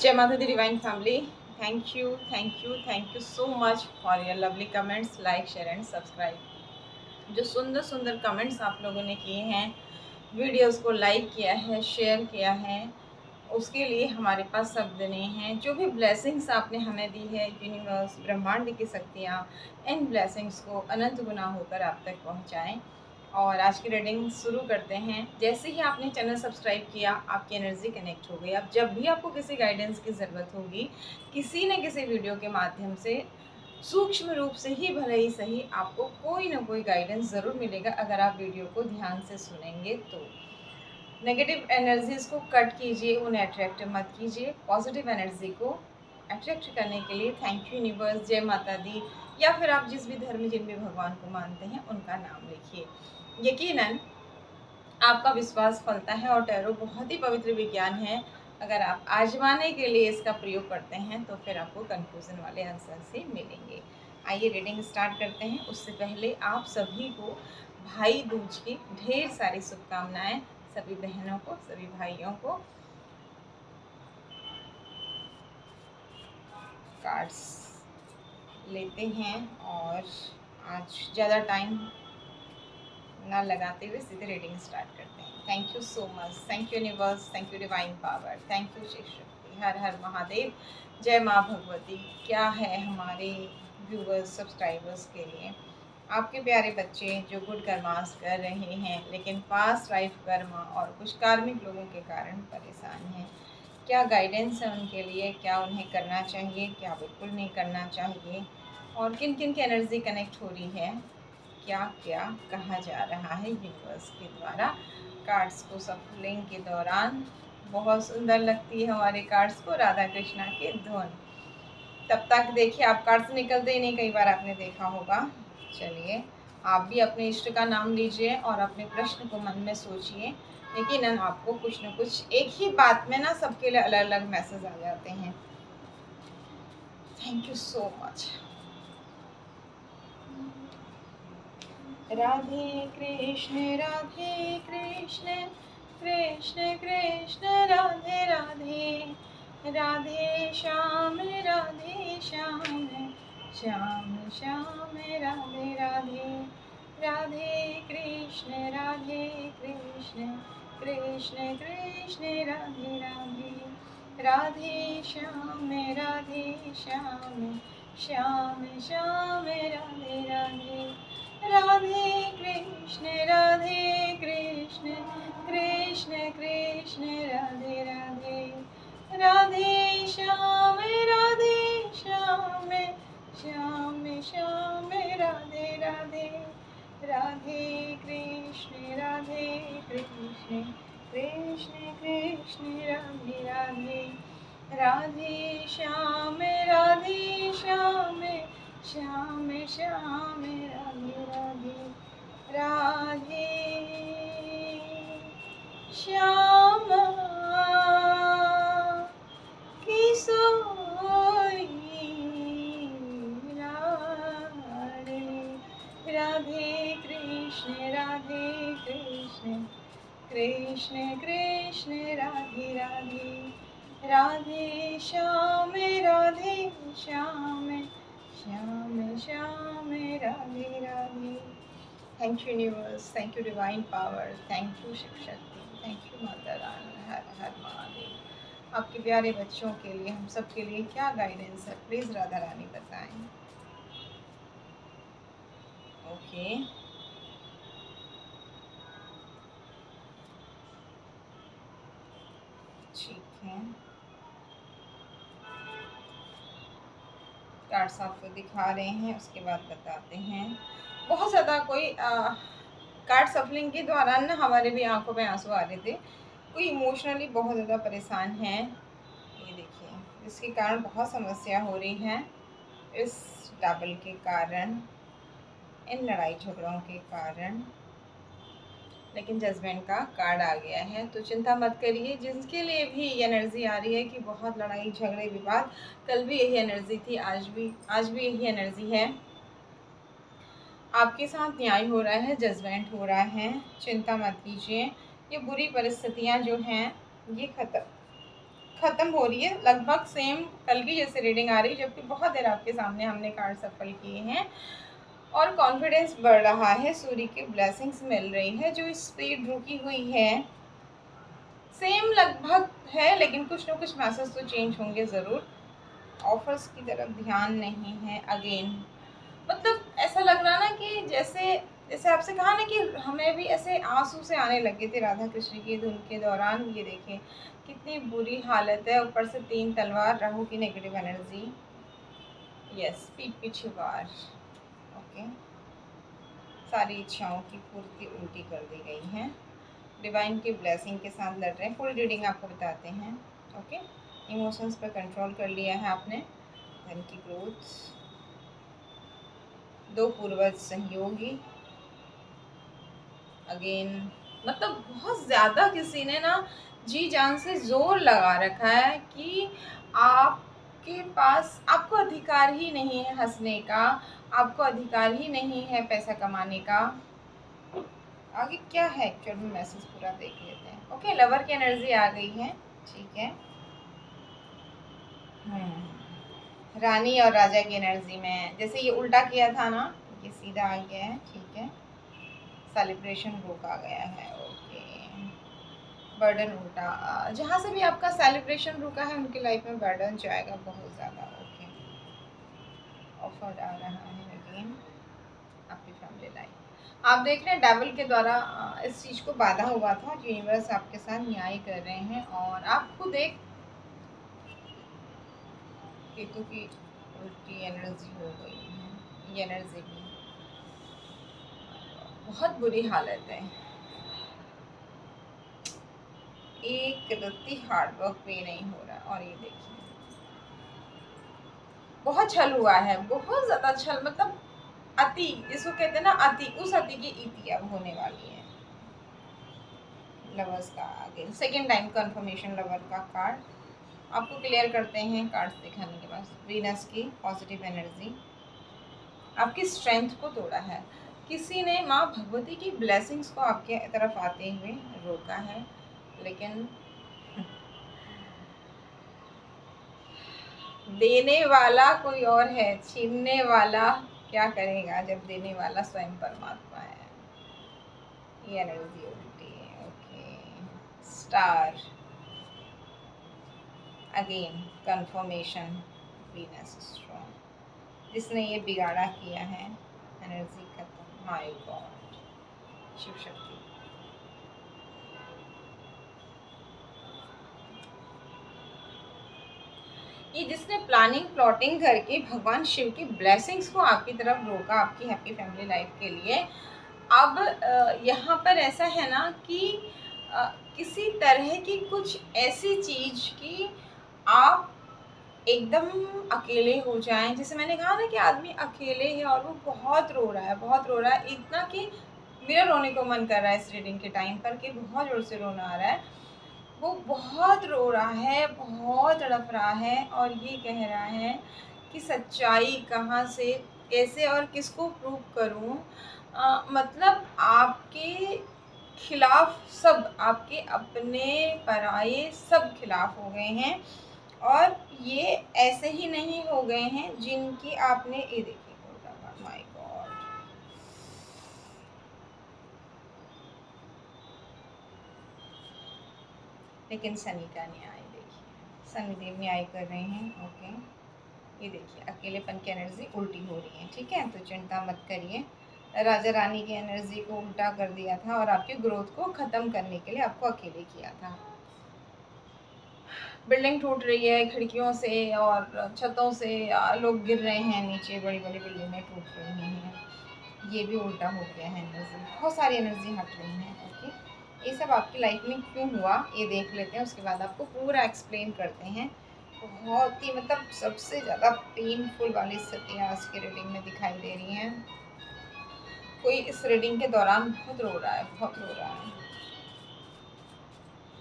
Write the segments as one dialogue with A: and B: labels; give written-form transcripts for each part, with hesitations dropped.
A: जय माता दी divine family. Thank you so much for your lovely comments, like share and subscribe. जो सुंदर सुंदर कमेंट्स आप लोगों ने किए हैं, वीडियोस को लाइक किया है, शेयर किया है, उसके लिए हमारे पास शब्द नहीं हैं। जो भी ब्लेसिंग्स आपने हमें दी है, यूनिवर्स ब्रह्मांड की शक्तियाँ इन ब्लेसिंग्स को अनंत गुना होकर आप तक पहुँचाएँ। और आज की रीडिंग शुरू करते हैं। जैसे ही आपने चैनल सब्सक्राइब किया, आपकी एनर्जी कनेक्ट हो गई। अब जब भी आपको किसी गाइडेंस की ज़रूरत होगी, किसी न किसी वीडियो के माध्यम से सूक्ष्म रूप से ही भले ही सही, आपको कोई ना कोई गाइडेंस ज़रूर मिलेगा अगर आप वीडियो को ध्यान से सुनेंगे तो। नेगेटिव एनर्जीज को कट कीजिए, उन्हें अट्रैक्ट मत कीजिए। पॉजिटिव एनर्जी को अट्रैक्ट करने के लिए थैंक यू यूनिवर्स, जय माता दी, या फिर आप जिस भी धर्म जिन भी भगवान को मानते हैं उनका नाम लिखिए। यकीनन आपका विश्वास फलता है और टैरो बहुत ही पवित्र विज्ञान है। अगर आप आजमाने के लिए इसका प्रयोग करते हैं तो फिर आपको कंफ्यूजन वाले आंसर से मिलेंगे। आइए रीडिंग स्टार्ट करते हैं। उससे पहले आप सभी को भाई दूज की ढेर सारी शुभकामनाएं, सभी बहनों को, सभी भाइयों को। कार्ड्स लेते हैं और आज ज़्यादा टाइम ना लगाते हुए सीधे रीडिंग स्टार्ट करते हैं। Thank you so much, thank you universe, thank you divine power, thank you Shiv Shakti, हर हर महादेव, जय माँ भगवती। क्या है हमारे व्यूवर्स सब्सक्राइबर्स के लिए, आपके प्यारे बच्चे जो गुड कर्मास कर रहे हैं लेकिन पास्ट लाइफ कर्मा और कुछ कार्मिक लोगों के कारण परेशान हैं, क्या गाइडेंस है उनके लिए? क्या उन्हें करना चाहिए, क्या बिल्कुल नहीं करना चाहिए, और किन किन की एनर्जी कनेक्ट हो रही है, क्या क्या कहा जा रहा है यूनिवर्स के द्वारा। कार्ड्स को सफलिंग के दौरान बहुत सुंदर लगती है हमारे कार्ड्स को राधा कृष्णा की धुन। तब तक देखिए, आप कार्ड्स निकलते ही नहीं, कई बार आपने देखा होगा। चलिए, आप भी अपने इष्ट का नाम लीजिए और अपने प्रश्न को मन में सोचिए। यकीनन आपको कुछ न कुछ एक ही बात में ना सबके लिए अलग अलग मैसेज आ जाते हैं। Thank you so much. Radhe Krishna Krishna Krishna Radhe Radhe, Radhe Shyam Shyam, Shyam Shyam Radhe Radhe, Radhe Krishna Krishna Krishna Krishna Radhe Radhe, Radhe Shyam Shyam, Shyam Shyam Radhe Radhe, Radhe Krishna Krishna Krishna Radhe Radhe, Radhe Shyam Shyam, Shyam Shyam Radhe Radhe, Radhe Krishna Krishna Krishna Krishna Radhe Radhe, Radhe Shyam Shyam, Shyam Shyam Radhe Radhe, Radhe Shyam Kishori Radhe, Radhe Krishna Krishna Krishna Krishna Radhe Radhe, Radhe Shyam Shyam, Shyam Shyam Radhe Radhe. Thank you universe, thank you divine power, thank you Shiv Shakti, thank you Mata Rani, हर हर महादेव। आपके प्यारे बच्चों के लिए, हम सब के लिए क्या गाइडेंस है, प्लीज़ राधा रानी बताएं। ओके, ठीक है। कार्ड्स आपको दिखा रहे हैं, उसके बाद बताते हैं। बहुत ज़्यादा कोई कार्ड सफलिंग के दौरान ना हमारे भी आंखों में आंसू आ रहे थे। कोई इमोशनली बहुत ज़्यादा परेशान है, ये देखिए, जिसके कारण बहुत समस्या हो रही है। इस डबल के कारण, इन लड़ाई झगड़ों के कारण, लेकिन जजमेंट का कार्ड आ गया है। तो चिंता मत करिए, जिसके लिए भी ये एनर्जी आ रही है कि बहुत लड़ाई झगड़े विवाद, कल भी यही एनर्जी थी, आज भी यही एनर्जी है। आपके साथ न्याय हो रहा है, जजमेंट हो रहा है, चिंता मत कीजिए। ये बुरी परिस्थितियाँ जो हैं ये ख़त्म हो रही है, लगभग सेम कल की जैसे रीडिंग आ रही है, जबकि बहुत देर आपके सामने हमने कार्ड सफल किए हैं और कॉन्फिडेंस बढ़ रहा है, सूर्य की ब्लेसिंग्स मिल रही है। जो स्पीड रुकी हुई है सेम लगभग है, लेकिन कुछ ना कुछ मैसेज तो चेंज होंगे ज़रूर। ऑफर्स की तरफ ध्यान नहीं है अगेन, मतलब ऐसा लग रहा ना कि जैसे जैसे आपसे कहा ना कि हमें भी ऐसे आंसू से आने लगे थे राधा कृष्ण की धुन के दौरान। ये देखिए कितनी बुरी हालत है, ऊपर से 3 तलवार, राहु की नेगेटिव एनर्जी। यस, पीठ पीछे वार। ओके, सारी इच्छाओं की पूर्ति उल्टी कर दी गई है। डिवाइन की ब्लेसिंग के साथ लड़ रहे हैं। फुल रीडिंग आपको बताते हैं। ओके, इमोशंस पर कंट्रोल कर लिया है आपने। धन की ग्रोथ, 2 पूर्वज सहयोगी। अगेन मतलब बहुत ज़्यादा किसी ने ना जी जान से जोर लगा रखा है कि आपके पास, आपको अधिकार ही नहीं है हंसने का, आपको अधिकार ही नहीं है पैसा कमाने का। आगे क्या है एक्चुअल में मैसेज पूरा देख लेते हैं। ओके, लवर की एनर्जी आ गई है, ठीक है। रानी और राजा की एनर्जी में जैसे ये उल्टा किया था ना, ये सीधा आ गया है, ठीक है। सेलिब्रेशन रोक आ गया है। ओके, बर्डन उल्टा, जहाँ से भी आपका सेलिब्रेशन रुका है उनकी लाइफ में बर्डन जाएगा बहुत ज़्यादा। ओके, ऑफर आ रहा है अगेन आपकी फैमिली लाइफ। आप देख रहे हैं डेविल के द्वारा इस चीज़ को बाधा हुआ था, यूनिवर्स आपके साथ न्याय कर रहे हैं। और आप खुद एक केतु की उल्टी एनर्जी हो गई है, ये एनर्जी भी बहुत बुरी हालत है। एक रत्ती हार्डवर्क पे नहीं हो रहा। और ये देखिए बहुत छल हुआ है, बहुत ज़्यादा छल, मतलब अति, जिसको कहते हैं ना अति, उस अति की इति अब होने वाली है। लवर्स का आगे सेकेंड टाइम कंफर्मेशन लवर का कार्ड आपको क्लियर करते हैं। कार्ड्स दिखाने के बाद वीनस की पॉजिटिव एनर्जी आपकी स्ट्रेंथ को तोड़ा है। किसी ने माँ भगवती की ब्लेसिंग्स को आपके तरफ आते हुए रोका है, लेकिन देने वाला कोई और है, छीनने वाला क्या करेगा जब देने वाला स्वयं परमात्मा है। ये एनर्जी उल्टी है। Okay, star again confirmation, Venus strong, जिसने ये बिगाड़ा किया है एनर्जी खत्म। My God, Shiv Shakti. ये जिसने प्लानिंग प्लॉटिंग करके भगवान शिव की ब्लेसिंग्स को आपकी तरफ रोका आपकी हैप्पी फैमिली लाइफ के लिए, अब यहाँ पर ऐसा है ना कि किसी तरह की कुछ ऐसी चीज़ की आप एकदम अकेले हो जाएं। जैसे मैंने कहा ना कि आदमी अकेले है और वो बहुत रो रहा है, बहुत रो रहा है, इतना कि मेरा रोने को मन कर रहा है इस रीडिंग के टाइम पर कि बहुत ज़ोर से रोना आ रहा है। वो बहुत रो रहा है, बहुत तड़प रहा है और ये कह रहा है कि सच्चाई कहाँ से, कैसे और किसको प्रूव करूँ। मतलब आपके खिलाफ सब, आपके अपने पराये सब खिलाफ हो गए हैं। और ये ऐसे ही नहीं हो गए हैं जिनकी आपने, ये देखिए माय गॉड, लेकिन शनि का न्याय देखिए, शनिदेव न्याय कर रहे हैं। ओके, ये देखिए अकेलेपन की एनर्जी उल्टी हो रही है, ठीक है, तो चिंता मत करिए। राजा रानी की एनर्जी को उल्टा कर दिया था और आपकी ग्रोथ को ख़त्म करने के लिए आपको अकेले किया था। बिल्डिंग टूट रही है, खिड़कियों से और छतों से लोग गिर रहे हैं नीचे, बड़ी बड़ी बिल्डिंगें टूट रही हैं, ये भी उल्टा हो गया है एनर्जी, बहुत सारी एनर्जी हट रही हैं। ओके, ये सब आपकी लाइफ में क्यों हुआ ये देख लेते हैं, उसके बाद आपको पूरा एक्सप्लेन करते हैं। बहुत ही मतलब सबसे ज़्यादा पेनफुल वाली स्थितियाँ आज की रीडिंग में दिखाई दे रही हैं। कोई इस रीडिंग के दौरान बहुत रो रहा है, बहुत रो रहा है।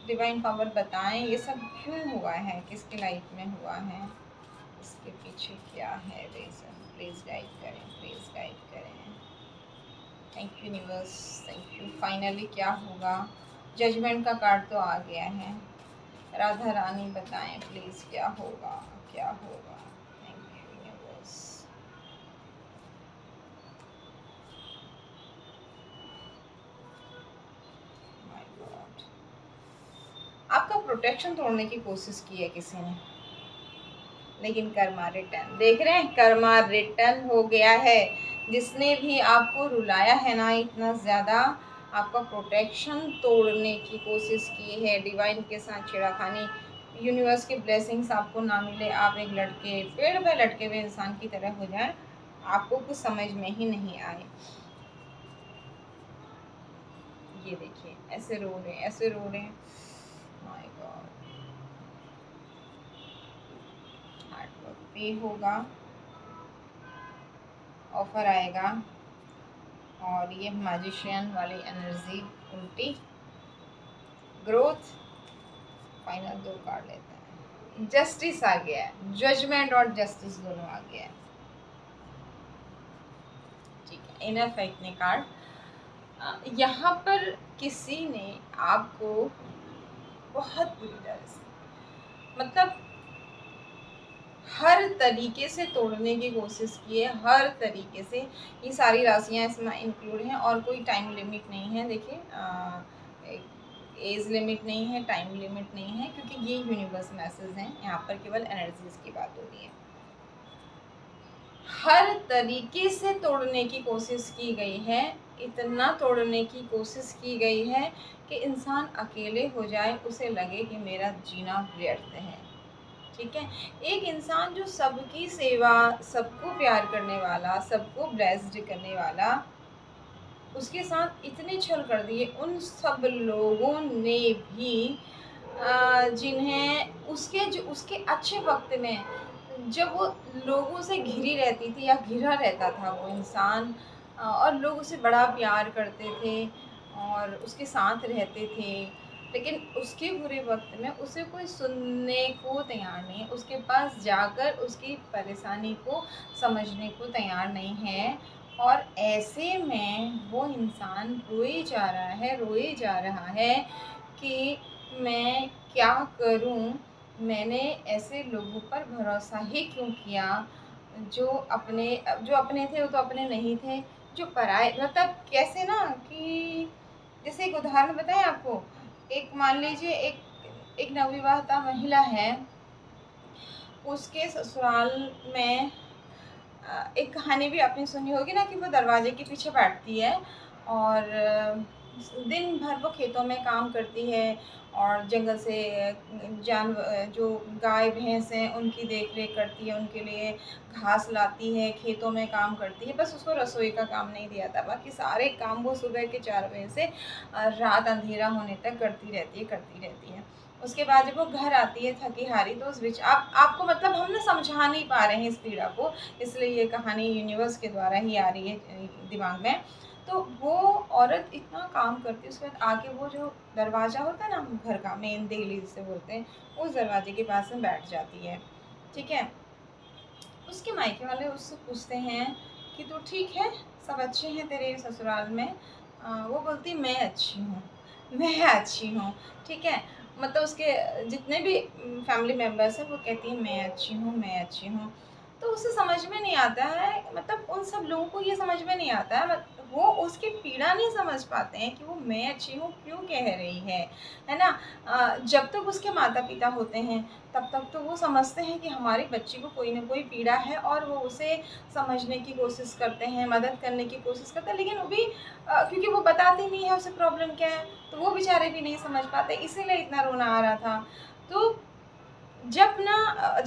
A: डिवाइन पावर बताएं ये सब क्यों हुआ है, किसकी लाइफ में हुआ है, इसके पीछे क्या है रीज़न। प्लीज़ गाइड करें, प्लीज़ गाइड करें। Thank you universe, thank you. Finally क्या होगा, जजमेंट का कार्ड तो आ गया है। राधा रानी बताएं प्लीज़ क्या होगा, क्या होगा। Thank you universe. My God, आपका प्रोटेक्शन तोड़ने की कोशिश की है किसी ने, लेकिन कर्मा रिटर्न, देख रहे हैं, कर्मा रिटर्न हो गया है। जिसने भी आपको रुलाया है ना इतना ज़्यादा, आपका प्रोटेक्शन तोड़ने की कोशिश की है, डिवाइन के साथ छेड़खानी, यूनिवर्स की ब्लेसिंग्स आपको ना मिले, आप एक लटके पेड़ पे लटके हुए इंसान की तरह हो जाए, आपको कुछ समझ में ही नहीं आए। ये देखिए ऐसे रो रहे हैं, ऐसे रो रहे हैं। माय गॉड, हार्ड वर्क पे होगा, ऑफर आएगा, और ये मैजिशियन वाली एनर्जी उल्टी, ग्रोथ, फाइनल 2 कार्ड लेते हैं, जस्टिस आ गया है, जजमेंट और जस्टिस दोनों आ गया है। ठीक है, इनफ है इतने कार्ड। यहाँ पर किसी ने आपको बहुत बुरी तरह से, मतलब हर तरीके से तोड़ने की कोशिश की है, हर तरीके से। ये सारी राशियाँ इसमें इंक्लूड हैं, और कोई टाइम लिमिट नहीं है। देखिए एज लिमिट नहीं है, टाइम लिमिट नहीं है, क्योंकि ये यूनिवर्स मैसेज हैं, यहाँ पर केवल एनर्जीज की बात हो रही है। हर तरीके से तोड़ने की कोशिश की गई है, इतना तोड़ने की कोशिश की गई है कि इंसान अकेले हो जाए, उसे लगे कि मेरा जीना व्यर्थ है। ठीक है, एक इंसान जो सबकी सेवा, सबको प्यार करने वाला, सबको ब्लेस्ड करने वाला, उसके साथ इतने छल कर दिए उन सब लोगों ने भी, जिन्हें उसके अच्छे वक्त में, जब वो लोगों से घिरी रहती थी या घिरा रहता था वो इंसान, और लोग उसे बड़ा प्यार करते थे और उसके साथ रहते थे, लेकिन उसके बुरे वक्त में उसे कोई सुनने को तैयार नहीं है, उसके पास जाकर उसकी परेशानी को समझने को तैयार नहीं है। और ऐसे में वो इंसान रोए जा रहा है, रोए जा रहा है कि मैं क्या करूं, मैंने ऐसे लोगों पर भरोसा ही क्यों किया, जो अपने थे वो तो अपने नहीं थे, जो पराए, मतलब कैसे ना कि जैसे एक उदाहरण बताएं आपको। एक मान लीजिए एक नवविवाहिता महिला है, उसके ससुराल में एक कहानी भी आपने सुनी होगी ना कि वो दरवाजे के पीछे बैठती है और दिन भर वो खेतों में काम करती है, और जंगल से जो गाय भैंस हैं उनकी देख रेख करती है, उनके लिए घास लाती है, खेतों में काम करती है। बस उसको रसोई का काम नहीं दिया था, बाकी सारे काम वो सुबह के 4 बजे से रात अंधेरा होने तक करती रहती है। उसके बाद जब वो घर आती है थकी हारी, तो उस बीच आपको, मतलब हम ना समझा नहीं पा रहे हैं इस पीड़ा को, इसलिए ये कहानी यूनिवर्स के द्वारा ही आ रही है दिमाग में। तो वो औरत इतना काम करती है, उसके बाद आके वो जो दरवाज़ा होता है ना घर का, मेन देहली जिसे बोलते हैं, उस दरवाजे के पास में बैठ जाती है। ठीक है, उसके मायके वाले उससे पूछते हैं कि तू ठीक है, सब अच्छे हैं तेरे ससुराल में? वो बोलती मैं अच्छी हूँ, मैं अच्छी हूँ। ठीक है, मतलब उसके जितने भी फैमिली मेम्बर्स हैं वो कहती हैं मैं अच्छी हूँ, मैं अच्छी हूँ। तो उसे समझ में नहीं आता है, मतलब उन सब लोगों को ये समझ में नहीं आता है, वो उसकी पीड़ा नहीं समझ पाते हैं कि वो मैं अच्छी हूँ क्यों कह रही है ना। जब तक उसके माता पिता होते हैं तब तक तो वो समझते हैं कि हमारी बच्ची को कोई ना कोई पीड़ा है, और वो उसे समझने की कोशिश करते हैं, मदद करने की कोशिश करते हैं, लेकिन वो भी क्योंकि वो बताती नहीं है उसे प्रॉब्लम क्या है, तो वो बेचारे भी नहीं समझ पाते, इसीलिए इतना रोना आ रहा था। तो जब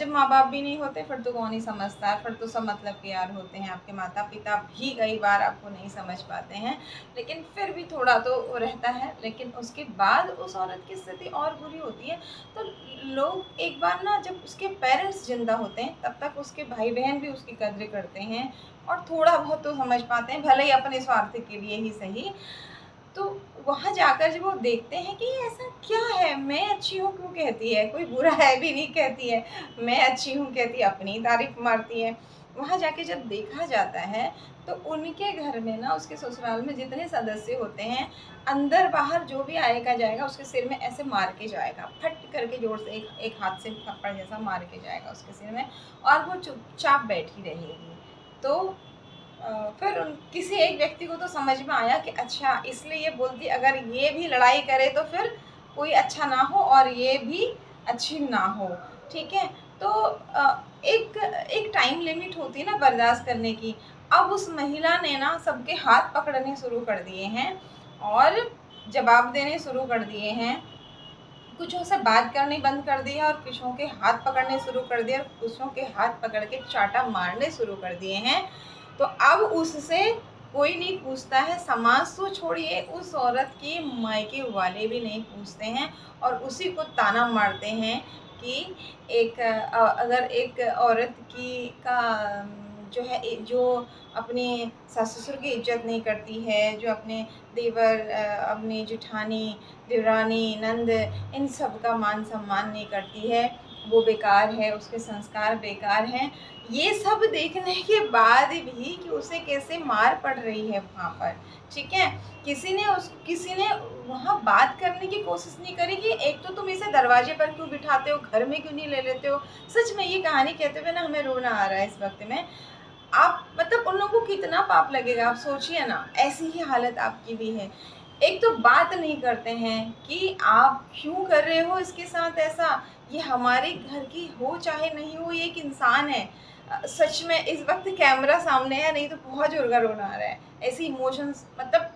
A: माँ बाप भी नहीं होते फिर तो कौन ही समझता है, फिर तो सब मतलब के यार होते हैं, आपके माता पिता भी कई बार आपको नहीं समझ पाते हैं, लेकिन फिर भी थोड़ा तो रहता है। लेकिन उसके बाद उस औरत की स्थिति और बुरी होती है। तो लोग एक बार ना, जब उसके पेरेंट्स जिंदा होते हैं तब तक उसके भाई बहन भी उसकी कद्र करते हैं, और थोड़ा बहुत तो समझ पाते हैं, भले ही अपने स्वार्थ के लिए ही सही। तो वहाँ जाकर जब वो देखते हैं कि ऐसा क्या है, मैं अच्छी हूँ क्यों कहती है, कोई बुरा है भी नहीं कहती है, मैं अच्छी हूँ कहती है, अपनी तारीफ मारती है, वहाँ जाके जब देखा जाता है तो उनके घर में ना, उसके ससुराल में जितने सदस्य होते हैं, अंदर बाहर जो भी आएगा जाएगा उसके सिर में ऐसे मार के जाएगा, फट करके जोर से एक हाथ से थप्पड़ जैसा मार के जाएगा उसके सिर में, और वो चुपचाप बैठी रहेगी। तो फिर किसी एक व्यक्ति को तो समझ में आया कि अच्छा इसलिए ये बोलती, अगर ये भी लड़ाई करे तो फिर कोई अच्छा ना हो और ये भी अच्छी ना हो, ठीक है। तो एक एक टाइम लिमिट होती है ना बर्दाश्त करने की। अब उस महिला ने ना सबके हाथ पकड़ने शुरू कर दिए हैं और जवाब देने शुरू कर दिए हैं। कुछों से बात करनी बंद कर दी है और कुछों के हाथ पकड़ने शुरू कर दिए और कुछों के हाथ पकड़ के चाटा मारने शुरू कर दिए हैं। तो अब उससे कोई नहीं पूछता है, समाज तो छोड़िए, उस औरत के मायके वाले भी नहीं पूछते हैं और उसी को ताना मारते हैं कि अगर एक औरत की का जो है जो अपने सास ससुर की इज्जत नहीं करती है, जो अपने देवर, अपनी जेठानी, देवरानी, नंद, इन सब का मान सम्मान नहीं करती है, वो बेकार है, उसके संस्कार बेकार हैं। ये सब देखने के बाद भी कि उसे कैसे मार पड़ रही है वहाँ पर, ठीक है। किसी ने वहाँ बात करने की कोशिश नहीं करी कि एक तो तुम इसे दरवाजे पर क्यों बिठाते हो, घर में क्यों नहीं ले लेते हो। सच में ये कहानी कहते हुए ना हमें रोना आ रहा है इस वक्त में। आप मतलब उन लोगों को कितना पाप लगेगा, आप सोचिए ना, ऐसी ही हालत आपकी भी है। एक तो बात नहीं करते हैं कि आप क्यों कर रहे हो इसके साथ ऐसा, ये हमारे घर की हो चाहे नहीं हो, ये एक इंसान है। सच में इस वक्त कैमरा सामने है, नहीं तो बहुत जोर का रोना आ रहा है। ऐसी इमोशंस मतलब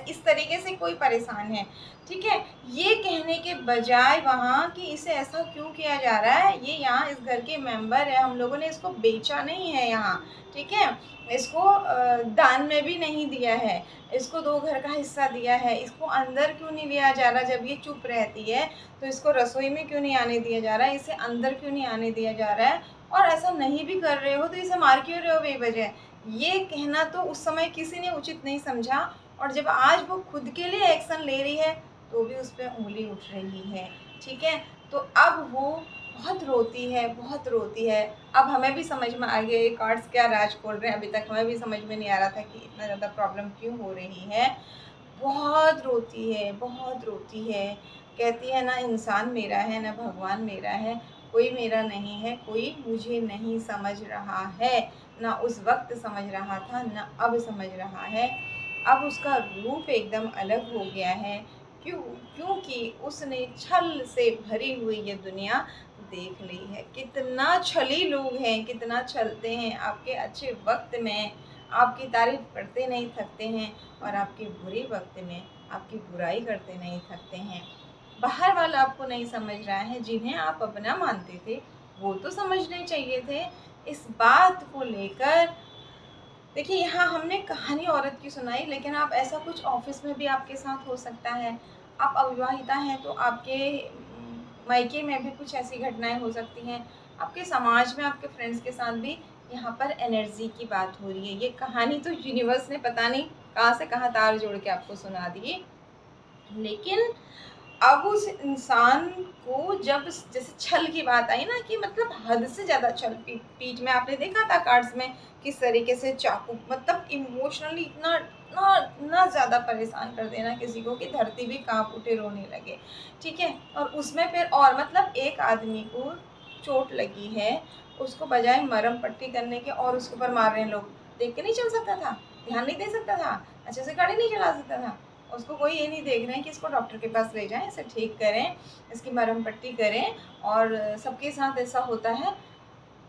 A: इस तरीके से कोई परेशान है, ठीक है। ये कहने के बजाय वहाँ कि इसे ऐसा क्यों किया जा रहा है, ये यहाँ इस घर के मेंबर है, हम लोगों ने इसको बेचा नहीं है यहाँ, ठीक है। इसको दान में भी नहीं दिया है, इसको 2 घर का हिस्सा दिया है, इसको अंदर क्यों नहीं लिया जा रहा, जब ये चुप रहती है तो इसको रसोई में क्यों नहीं आने दिया जा रहा है, इसे अंदर क्यों नहीं आने दिया जा रहा है, और ऐसा नहीं भी कर रहे हो तो इसे मार क्यों रहे हो बेवजह। ये कहना तो उस समय किसी ने उचित नहीं समझा, और जब आज वो खुद के लिए एक्शन ले रही है तो भी उस पर उँगली उठ रही है, ठीक है। तो अब वो बहुत रोती है, बहुत रोती है। अब हमें भी समझ में आ गया ये कार्ड्स क्या राज खोल रहे हैं, अभी तक हमें भी समझ में नहीं आ रहा था कि इतना ज़्यादा प्रॉब्लम क्यों हो रही है। बहुत रोती है, बहुत रोती है। कहती है ना इंसान मेरा है, ना भगवान मेरा है, कोई मेरा नहीं है, कोई मुझे नहीं समझ रहा है, ना उस वक़्त समझ रहा था, ना अब समझ रहा है। अब उसका रूप एकदम अलग हो गया है। क्यों? क्योंकि उसने छल से भरी हुई ये दुनिया देख ली है। कितना छली लोग हैं, कितना छलते हैं, आपके अच्छे वक़्त में आपकी तारीफ़ करते नहीं थकते हैं और आपके बुरे वक़्त में आपकी बुराई करते नहीं थकते हैं। बाहर वाला आपको नहीं समझ रहा है, जिन्हें आप अपना मानते थे, वो तो समझने चाहिए थे। इस बात को लेकर देखिए, यहाँ हमने कहानी औरत की सुनाई, लेकिन आप ऐसा कुछ ऑफ़िस में भी आपके साथ हो सकता है। आप अविवाहिता हैं तो आपके मायके में भी कुछ ऐसी घटनाएँ हो सकती हैं। आपके समाज में, आपके फ्रेंड्स के साथ भी यहाँ पर एनर्जी की बात हो रही है। ये कहानी तो यूनिवर्स ने पता नहीं कहाँ से कहाँ तार जोड़ के आपको सुना दी। लेकिन अब उस इंसान को जब जैसे छल की बात आई ना, कि मतलब हद से ज़्यादा छल, पीठ में आपने देखा था कार्ड्स में किस तरीके से चाकू, मतलब इमोशनली इतना इतना इतना ज़्यादा परेशान कर देना किसी को कि धरती भी कांप उठे, रोने लगे, ठीक है। और उसमें फिर और मतलब एक आदमी को चोट लगी है, उसको बजाय मरहम पट्टी करने के और उसके ऊपर मार रहे हैं लोग। देख के नहीं चल सकता था, ध्यान नहीं दे सकता था, अच्छे से गाड़ी नहीं चला सकता था। उसको कोई ये नहीं देख रहे हैं कि इसको डॉक्टर के पास ले जाएं, इसे ठीक करें, इसकी मरहम पट्टी करें, और सबके साथ ऐसा होता है।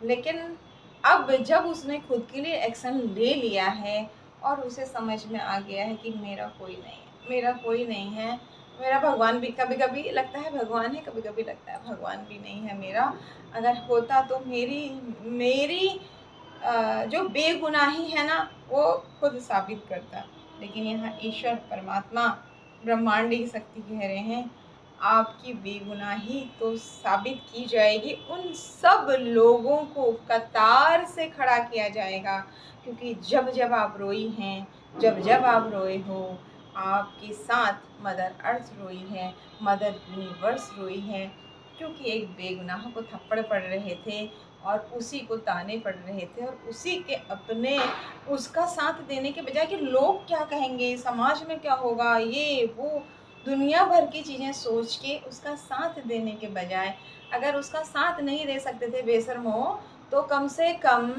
A: लेकिन अब जब उसने खुद के लिए एक्शन ले लिया है और उसे समझ में आ गया है कि मेरा कोई नहीं है, मेरा कोई नहीं है, मेरा भगवान भी, कभी कभी लगता है भगवान है, कभी कभी लगता है भगवान भी नहीं है मेरा। अगर होता तो मेरी मेरी जो बेगुनाही है ना वो खुद साबित करता। लेकिन यहाँ ईश्वर परमात्मा ब्रह्मांडी शक्ति कह रहे हैं, आपकी बेगुनाही तो साबित की जाएगी, उन सब लोगों को कतार से खड़ा किया जाएगा। क्योंकि जब जब आप रोई हैं, जब जब आप रोए हो, आपके साथ मदर अर्थ रोई है, मदर यूनिवर्स रोई है, क्योंकि एक बेगुनाह को थप्पड़ पड़ रहे थे और उसी को ताने पड़ रहे थे और उसी के अपने उसका साथ देने के बजाय कि लोग क्या कहेंगे, समाज में क्या होगा, ये वो दुनिया भर की चीज़ें सोच के उसका साथ देने के बजाय, अगर उसका साथ नहीं दे सकते थे बेशर्मो, तो कम से कम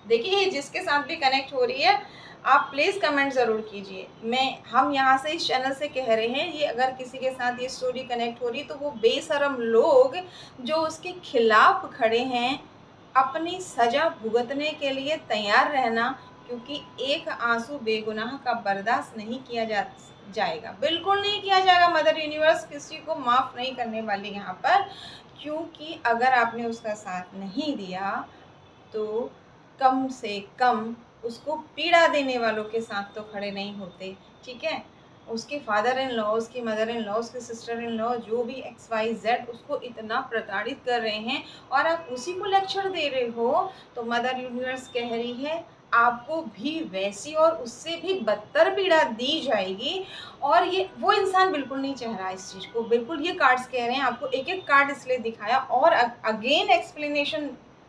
A: देखिए ये जिसके साथ भी कनेक्ट हो रही है, आप प्लीज़ कमेंट ज़रूर कीजिए। हम यहाँ से इस चैनल से कह रहे हैं, ये अगर किसी के साथ ये स्टोरी कनेक्ट हो रही है तो वो बेशर्म लोग जो उसके खिलाफ खड़े हैं, अपनी सज़ा भुगतने के लिए तैयार रहना, क्योंकि एक आंसू बेगुनाह का बर्दाश्त नहीं किया जाएगा, बिल्कुल नहीं किया जाएगा। मदर यूनिवर्स किसी को माफ़ नहीं करने वाली यहाँ पर, क्योंकि अगर आपने उसका साथ नहीं दिया तो कम से कम उसको पीड़ा देने वालों के साथ तो खड़े नहीं होते, ठीक है? उसके फादर इन लॉ, उसकी मदर इन लॉ, उसके सिस्टर इन लॉ, जो भी XYZ उसको इतना प्रताड़ित कर रहे हैं और आप उसी को लेक्चर दे रहे हो, तो मदर यूनिवर्स कह रही है आपको भी वैसी और उससे भी बदतर पीड़ा दी जाएगी। और ये वो इंसान बिल्कुल नहीं चाह रहा इस चीज़ को, बिल्कुल ये कार्ड्स कह रहे हैं। आपको एक-एक कार्ड इसलिए दिखाया और अगेन एक्सप्लेनेशन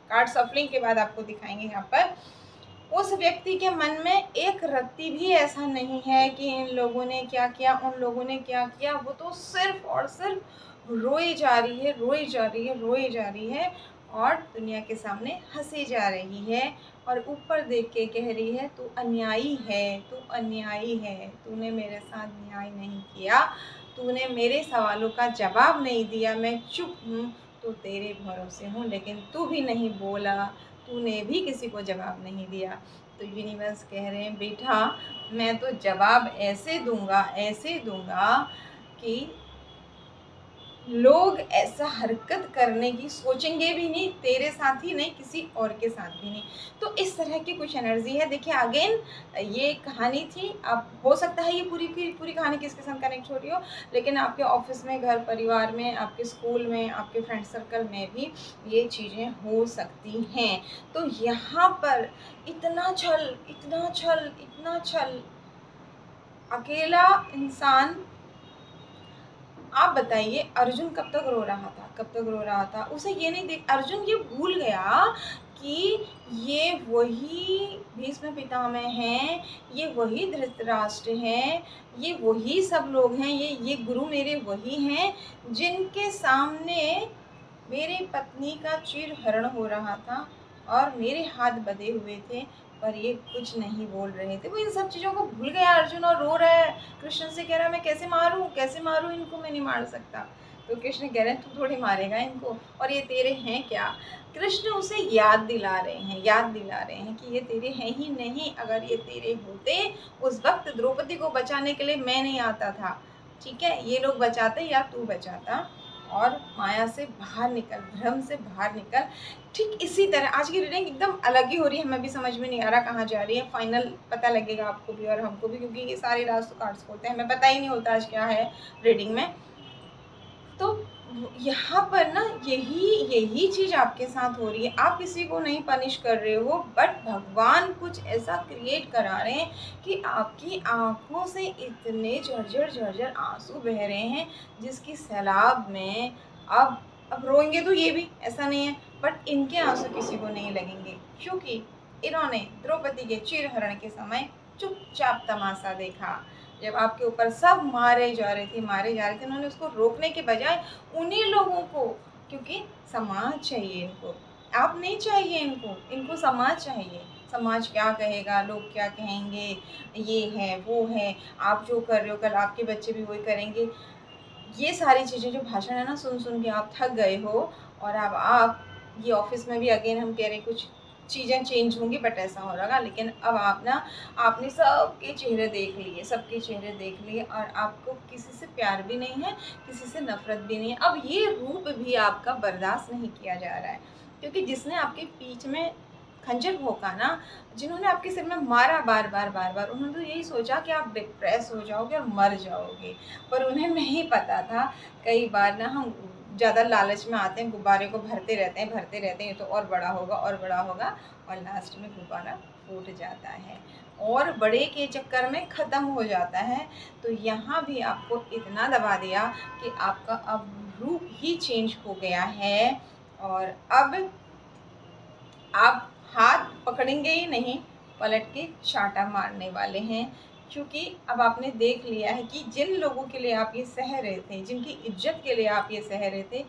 A: कार्ड सफलिंग के बाद आपको दिखाएंगे। यहाँ पर उस व्यक्ति के मन में एक रत्ती भी ऐसा नहीं है कि इन लोगों ने क्या किया, उन लोगों ने क्या किया। वो तो सिर्फ और सिर्फ रोई जा रही है, रोई जा रही है, रोई जा रही है और दुनिया के सामने हंसी जा रही है और ऊपर देख के कह रही है तू अन्यायी है, तू अन्यायी है, तूने मेरे साथ न्याय नहीं किया, तूने मेरे सवालों का जवाब नहीं दिया, मैं चुप हूँ, तो तेरे भरोसे हूँ, लेकिन तू भी नहीं बोला, तूने भी किसी को जवाब नहीं दिया। तो यूनिवर्स कह रहे हैं बेटा मैं तो जवाब ऐसे दूंगा कि लोग ऐसा हरकत करने की सोचेंगे भी नहीं, तेरे साथ ही नहीं, किसी और के साथ भी नहीं। तो इस तरह की कुछ एनर्जी है। देखिए अगेन ये कहानी थी, अब हो सकता है ये पूरी की पूरी कहानी किसके साथ कनेक्ट हो रही हो, लेकिन आपके ऑफिस में, घर परिवार में, आपके स्कूल में, आपके फ्रेंड सर्कल में भी ये चीज़ें हो सकती हैं। तो यहाँ पर इतना छल, इतना छल, इतना छल, अकेला इंसान। आप बताइए अर्जुन कब तक रो रहा था, कब तक रो रहा था? उसे ये नहीं देख, अर्जुन ये भूल गया कि ये वही भीष्म पितामह हैं, ये वही धृतराष्ट्र हैं, ये वही सब लोग हैं, ये गुरु मेरे वही हैं जिनके सामने मेरी पत्नी का चीरहरण हो रहा था और मेरे हाथ बंधे हुए थे, पर ये कुछ नहीं बोल रहे थे। वो इन सब चीज़ों को भूल गया अर्जुन और रो रहा है, कृष्ण से कह रहा है मैं कैसे मारूं, कैसे मारूं इनको, मैं नहीं मार सकता। तो कृष्ण कह रहे हैं तू थोड़ी मारेगा इनको, और ये तेरे हैं क्या? कृष्ण उसे याद दिला रहे हैं, याद दिला रहे हैं कि ये तेरे हैं ही नहीं। अगर ये तेरे होते, उस वक्त द्रौपदी को बचाने के लिए मैं नहीं आता था, ठीक है, ये लोग बचाते या तू बचाता। और माया से बाहर निकल, भ्रम से बाहर निकल। ठीक इसी तरह आज की रीडिंग एकदम अलग ही हो रही है, हमें भी समझ में नहीं आ रहा कहाँ जा रही है। फाइनल पता लगेगा आपको भी और हमको भी, क्योंकि ये सारे राज तो कार्ड्स होते हैं, हमें पता ही नहीं होता आज क्या है रीडिंग में। तो यहाँ पर ना यही चीज़ आपके साथ हो रही है। आप किसी को नहीं पनिश कर रहे हो, बट भगवान कुछ ऐसा क्रिएट करा रहे हैं कि आपकी आंखों से इतने झरझर आंसू बह रहे हैं, जिसकी सैलाब में अब रोएंगे तो ये भी ऐसा नहीं है, बट इनके आंसू किसी को नहीं लगेंगे, क्योंकि इन्होंने द्रौपदी के चीरहरण के समय चुपचाप तमाशा देखा। जब आपके ऊपर सब मारे जा रहे थे, उन्होंने उसको रोकने के बजाय उन्हीं लोगों को, क्योंकि समाज चाहिए इनको, आप नहीं चाहिए इनको समाज चाहिए। समाज क्या कहेगा, लोग क्या कहेंगे, ये है वो है, आप जो कर रहे हो कल आपके बच्चे भी वही करेंगे। ये सारी चीज़ें जो भाषण है ना, सुन सुन के आप थक गए हो। और अब आप ये ऑफिस में भी अगेन हम कह रहे हैं कुछ चीज़ें चेंज होंगी, बट ऐसा हो रहा, लेकिन अब आप ना आपने सबके चेहरे देख लिए, सबके चेहरे देख लिए, और आपको किसी से प्यार भी नहीं है, किसी से नफरत भी नहीं है। अब ये रूप भी आपका बर्दाश्त नहीं किया जा रहा है, क्योंकि जिसने आपके बीच में खंजर भोंका ना, जिन्होंने आपके सिर में मारा बार बार, उन्होंने तो यही सोचा कि आप डिप्रेस हो जाओगे और मर जाओगे, पर उन्हें नहीं पता था। कई बार ना हम ज़्यादा लालच में आते हैं, गुब्बारे को भरते रहते हैं, तो और बड़ा होगा और बड़ा होगा, और लास्ट में गुब्बारा फूट जाता है और बड़े के चक्कर में ख़त्म हो जाता है। तो यहाँ भी आपको इतना दबा दिया कि आपका अब रूप ही चेंज हो गया है। और अब आप हाथ पकड़ेंगे ही नहीं, पलट के चांटा मारने वाले हैं। क्योंकि अब आपने देख लिया है कि जिन लोगों के लिए आप ये सह रहे थे, जिनकी इज्जत के लिए आप ये सह रहे थे,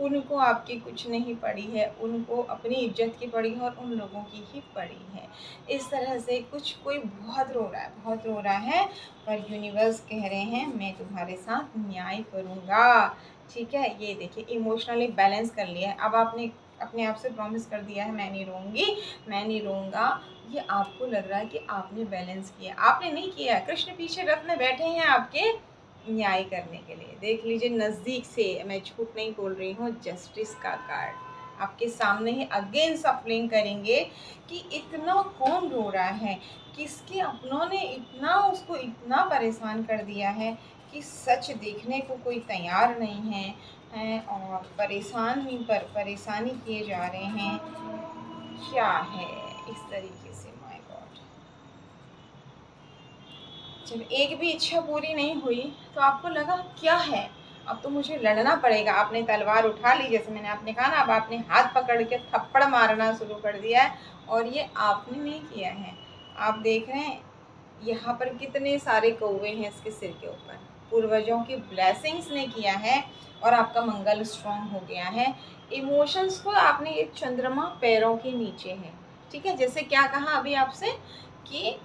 A: उनको आपकी कुछ नहीं पड़ी है, उनको अपनी इज्जत की पड़ी है और उन लोगों की ही पड़ी है। इस तरह से कुछ कोई बहुत रो रहा है, बहुत रो रहा है, पर यूनिवर्स कह रहे हैं मैं तुम्हारे साथ न्याय करूँगा। ठीक है, ये देखिए इमोशनली बैलेंस कर लिया है। अब आपने अपने आप से प्रॉमिस कर दिया है मैं नहीं रोऊंगी, मैं नहीं रोऊंगा। ये आपको लग रहा है कि आपने बैलेंस किया, आपने नहीं किया। कृष्ण पीछे रथ में बैठे हैं आपके न्याय करने के लिए। देख लीजिए नज़दीक से, मैं झूठ नहीं बोल रही हूँ, जस्टिस का कार्ड आपके सामने ही अगेन सफलिंग करेंगे कि इतना कौन रो रहा है, किसके अपनों ने इतना उसको इतना परेशान कर दिया है कि सच देखने को कोई तैयार नहीं है और परेशानी पर परेशानी किए जा रहे हैं। क्या है इस तरीके से, माय गॉड। जब एक भी इच्छा पूरी नहीं हुई तो आपको लगा क्या है, अब तो मुझे लड़ना पड़ेगा। आपने तलवार उठा ली, जैसे मैंने आपने कहा ना, अब आपने हाथ पकड़ के थप्पड़ मारना शुरू कर दिया है। और ये आपने नहीं किया है, आप देख रहे हैं यहाँ पर कितने सारे कौवे हैं इसके सिर के ऊपर। पूर्वजों की ब्लेसिंग्स ने किया है और आपका मंगल स्ट्रॉन्ग हो गया है। इमोशंस को आपने, एक चंद्रमा पैरों के नीचे है। ठीक है, जैसे क्या कहा अभी आपसे कि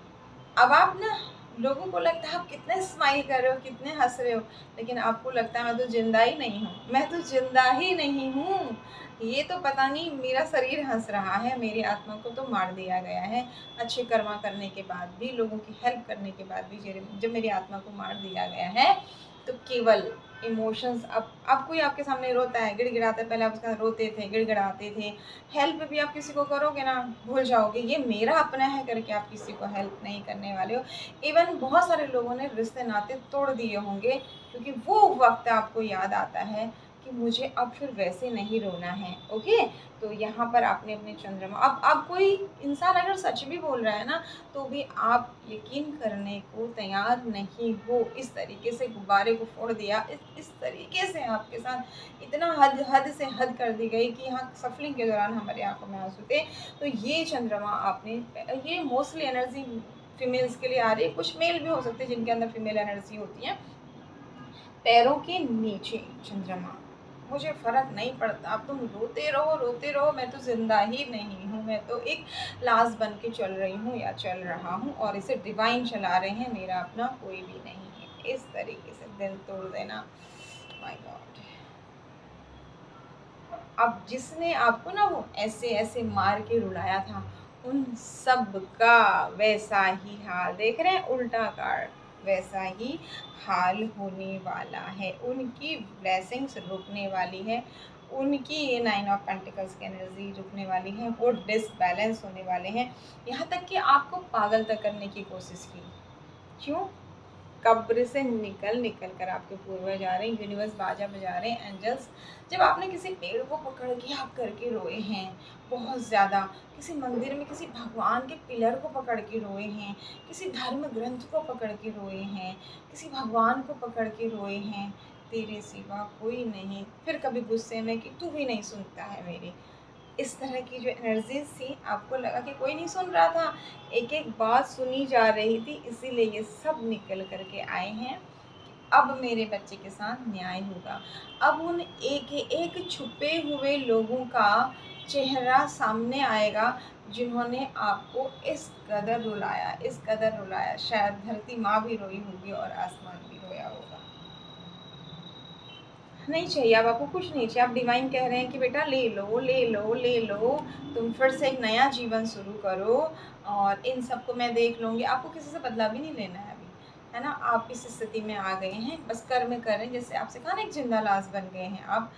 A: अब आप ना, लोगों को लगता है आप कितने स्माइल कर रहे हो, कितने हंस रहे हो, लेकिन आपको लगता है मैं तो जिंदा ही नहीं हूँ, मैं तो जिंदा ही नहीं हूँ। ये तो पता नहीं मेरा शरीर हंस रहा है, मेरी आत्मा को तो मार दिया गया है। अच्छे कर्मा करने के बाद भी, लोगों की हेल्प करने के बाद भी जब मेरी आत्मा को मार दिया गया है, तो केवल इमोशंस। अब कोई आपके सामने रोता है, गिड़गिड़ाता है, पहले आप उसका रोते थे, गिड़गिड़ाते थे। हेल्प भी आप किसी को करोगे ना, भूल जाओगे ये मेरा अपना है करके आप किसी को हेल्प नहीं करने वाले हो। इवन बहुत सारे लोगों ने रिश्ते नाते तोड़ दिए होंगे, क्योंकि वो वक्त आपको याद आता है कि मुझे अब फिर वैसे नहीं रोना है। ओके, तो यहाँ पर आपने अपने चंद्रमा, अब कोई इंसान अगर सच भी बोल रहा है ना, तो भी आप यकीन करने को तैयार नहीं हो। इस तरीके से गुब्बारे को फोड़ दिया, इस तरीके से आपके साथ इतना हद से हद कर दी गई कि यहाँ सफलिंग के दौरान हमारी आंखों में आंसू थे। तो ये चंद्रमा आपने, ये मोस्टली एनर्जी फीमेल्स के लिए आ रही है, कुछ मेल भी हो सकते हैं जिनके अंदर फीमेल एनर्जी होती है। पैरों के नीचे चंद्रमा, मुझे फ़र्क नहीं पड़ता, अब तुम रोते रहो, मैं तो ज़िंदा ही नहीं हूँ, मैं तो एक लाश बन के चल रही हूँ या चल रहा हूँ और इसे डिवाइन चला रहे हैं, मेरा अपना कोई भी नहीं है। इस तरीके से दिल तोड़ देना, माय गॉड। अब जिसने आपको ना वो ऐसे ऐसे मार के रुलाया था, उन सब का वैसा ही हाल, देख रहे हैं उल्टा कार्ड, वैसा ही हाल होने वाला है। उनकी ब्लेसिंग्स रुकने वाली है, उनकी ये 9 ऑफ पेंटिकल्स की एनर्जी रुकने वाली है, वो डिसबैलेंस होने वाले हैं। यहाँ तक कि आपको पागल तक करने की कोशिश की। क्यों? कब्र से निकल कर आपके पूर्वज आ रहे हैं, यूनिवर्स बाजा बजा रहे हैं, एंजल्स। जब आपने किसी पेड़ को पकड़ के आप करके रोए हैं बहुत ज़्यादा, किसी मंदिर में किसी भगवान के पिलर को पकड़ के रोए हैं, किसी धर्म ग्रंथ को पकड़ के रोए हैं, किसी भगवान को पकड़ के रोए हैं, तेरे सिवा कोई नहीं, फिर कभी गुस्से में कि तू भी नहीं सुनता है मेरी। इस तरह की जो एनर्जीज थी, आपको लगा कि कोई नहीं सुन रहा था, एक एक बात सुनी जा रही थी, इसीलिए ये सब निकल करके आए हैं। अब मेरे बच्चे के साथ न्याय होगा। अब उन एक एक छुपे हुए लोगों का चेहरा सामने आएगा, जिन्होंने आपको इस कदर रुलाया, इस कदर रुलाया, शायद धरती माँ भी रोई होगी और आसमान भी रोया होगा। नहीं चाहिए, अब आपको कुछ नहीं चाहिए। आप डिवाइन कह रहे हैं कि बेटा ले लो, ले लो, ले लो, तुम फिर से एक नया जीवन शुरू करो और इन सबको मैं देख लूँगी। आपको किसी से बदला भी नहीं लेना है अभी, है ना? आप इस स्थिति में आ गए हैं, बस कर्म कर रहे हैं, जैसे आपसे कहा ना एक जिंदा लाश बन गए हैं आप।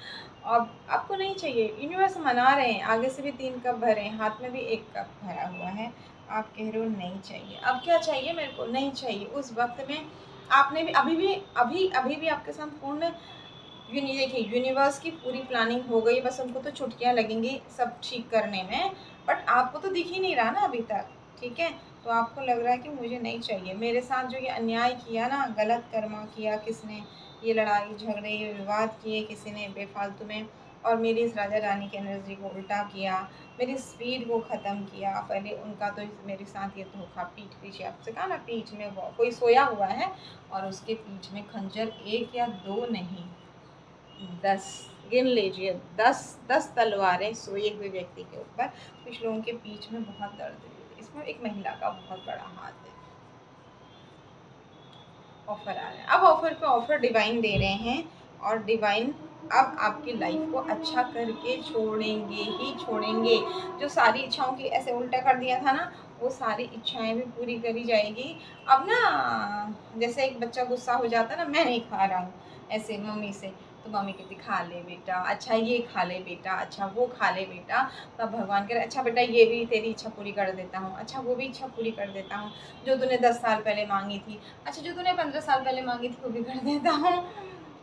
A: अब आपको नहीं चाहिए, यूनिवर्स मना रहे हैं, आगे से भी 3 कप भरे हैं, हाथ में भी 1 कप भरा हुआ है। आप कह रहे हो नहीं चाहिए, अब क्या चाहिए मेरे को? नहीं चाहिए। उस वक्त में आपने भी अभी भी आपके साथ पूर्ण देखिए यूनिवर्स की पूरी प्लानिंग हो गई, बस उनको तो छुट्टियां लगेंगी सब ठीक करने में, बट आपको तो दिख ही नहीं रहा ना अभी तक। ठीक है, तो आपको लग रहा है कि मुझे नहीं चाहिए। मेरे साथ जो ये अन्याय किया ना, गलत कर्मा किया किसने, ये लड़ाई झगड़े, ये विवाद किए किसी ने बेफालतू में, और मेरी इस राजा रानी की एनर्जी को उल्टा किया, मेरी स्पीड को ख़त्म किया। पहले उनका तो मेरे साथ ये धोखा, पीठ पीछे, आपसे कहा ना पीठ में वो कोई सोया हुआ है और उसके पीठ में खंजर 1 या 2 नहीं 10, गिन लीजिए, 10 तलवारें सोए हुए व्यक्ति के ऊपर। कुछ लोगों के पीठ में बहुत दर्द है, इसमें एक महिला का बहुत बड़ा हाथ है। ऑफर आ रहा है, अब ऑफर पे ऑफर डिवाइन दे रहे हैं और डिवाइन अब आपकी लाइफ को अच्छा करके छोड़ेंगे ही छोड़ेंगे। जो सारी इच्छाओं की ऐसे उल्टा कर दिया था ना, वो सारी इच्छाएं भी पूरी करी जाएगी। अब ना जैसे एक बच्चा गुस्सा हो जाता है ना, मैं नहीं खा रहा हूँ ऐसे मम्मी से, तो मम्मी कहती खा ले बेटा, अच्छा ये खा ले बेटा, अच्छा वो खा ले बेटा। तब भगवान कह रहे अच्छा बेटा ये भी तेरी इच्छा पूरी कर देता हूँ, अच्छा वो भी इच्छा पूरी कर देता हूँ, जो तूने 10 साल पहले मांगी थी, अच्छा जो तूने 15 साल पहले मांगी थी वो भी कर देता हूँ,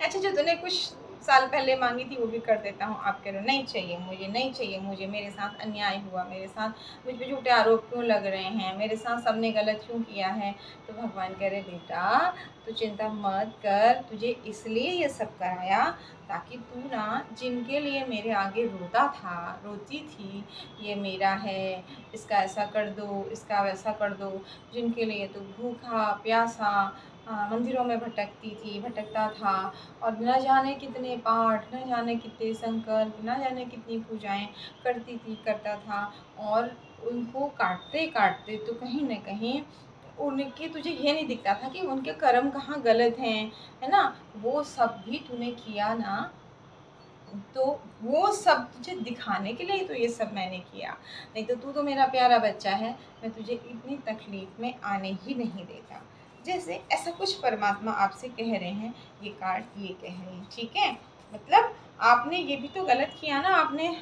A: अच्छा जो तूने कुछ साल पहले मांगी थी वो भी कर देता हूँ। आप कह रहे हो नहीं चाहिए मुझे, नहीं चाहिए मुझे, मेरे साथ अन्याय हुआ, मेरे साथ मुझ पे झूठे आरोप क्यों लग रहे हैं, मेरे साथ सबने गलत क्यों किया है। तो भगवान कह रहे बेटा तू चिंता मत कर, तुझे इसलिए ये सब कराया ताकि तू ना जिनके लिए मेरे आगे रोता था, रोती थी, ये मेरा है, इसका ऐसा कर दो, इसका वैसा कर दो, जिनके लिए तू भूखा प्यासा मंदिरों में भटकती थी, भटकता था, और न जाने कितने पाठ, न जाने कितने संकल्प, न जाने कितनी पूजाएं करती थी, करता था, और उनको काटते काटते तो कहीं न कहीं उनके तुझे ये नहीं दिखता था कि उनके कर्म कहाँ गलत हैं, है ना? वो सब भी तूने किया ना, तो वो सब तुझे दिखाने के लिए ही तो ये सब मैंने किया, नहीं तो तू तो मेरा प्यारा बच्चा है, मैं तुझे इतनी तकलीफ में आने ही नहीं देता। जैसे ऐसा कुछ परमात्मा आपसे कह रहे हैं, ये कार्ड ये कह रहे हैं, ठीक है? मतलब आपने ये भी तो गलत किया ना, आपने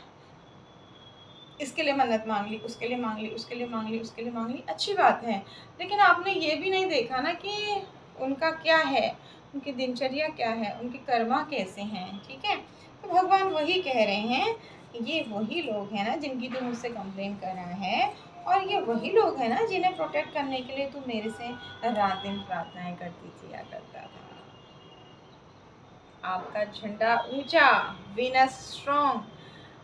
A: इसके लिए मन्नत मांग ली, उसके लिए मांग ली, उसके लिए मांग ली, उसके लिए मांग ली, अच्छी बात है, लेकिन आपने ये भी नहीं देखा ना कि उनका क्या है, उनकी दिनचर्या क्या है, उनके कर्मा कैसे हैं, ठीक है? तो भगवान वही कह रहे हैं, ये वही लोग हैं ना जिनकी तू मुझसे कंप्लेन कर रहा है, और ये वही लोग हैं ना जिन्हें प्रोटेक्ट करने के लिए तू मेरे से रात दिन प्रार्थनाएं करती थी या करता था। आपका झंडा ऊंचा, वीनस स्ट्रॉन्ग,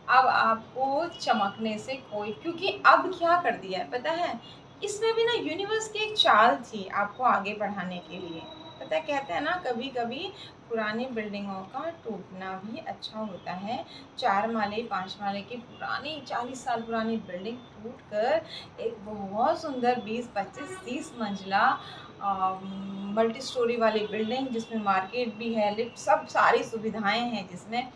A: अब आपको चमकने से कोई, क्योंकि अब क्या कर दिया है पता है, इसमें भी ना यूनिवर्स की एक चाल थी आपको आगे बढ़ाने के लिए। पता है कहते हैं ना कभी कभी पुरानी बिल्डिंगों का टूटना भी अच्छा होता है। 4 माले 5 माले की पुरानी 40 साल पुरानी बिल्डिंग टूट कर एक बहुत सुंदर 20 25 30 मंजिला मल्टी स्टोरी वाली बिल्डिंग, जिसमें मार्केट भी है, लिफ्ट, सब सारी सुविधाएं हैं जिसमें,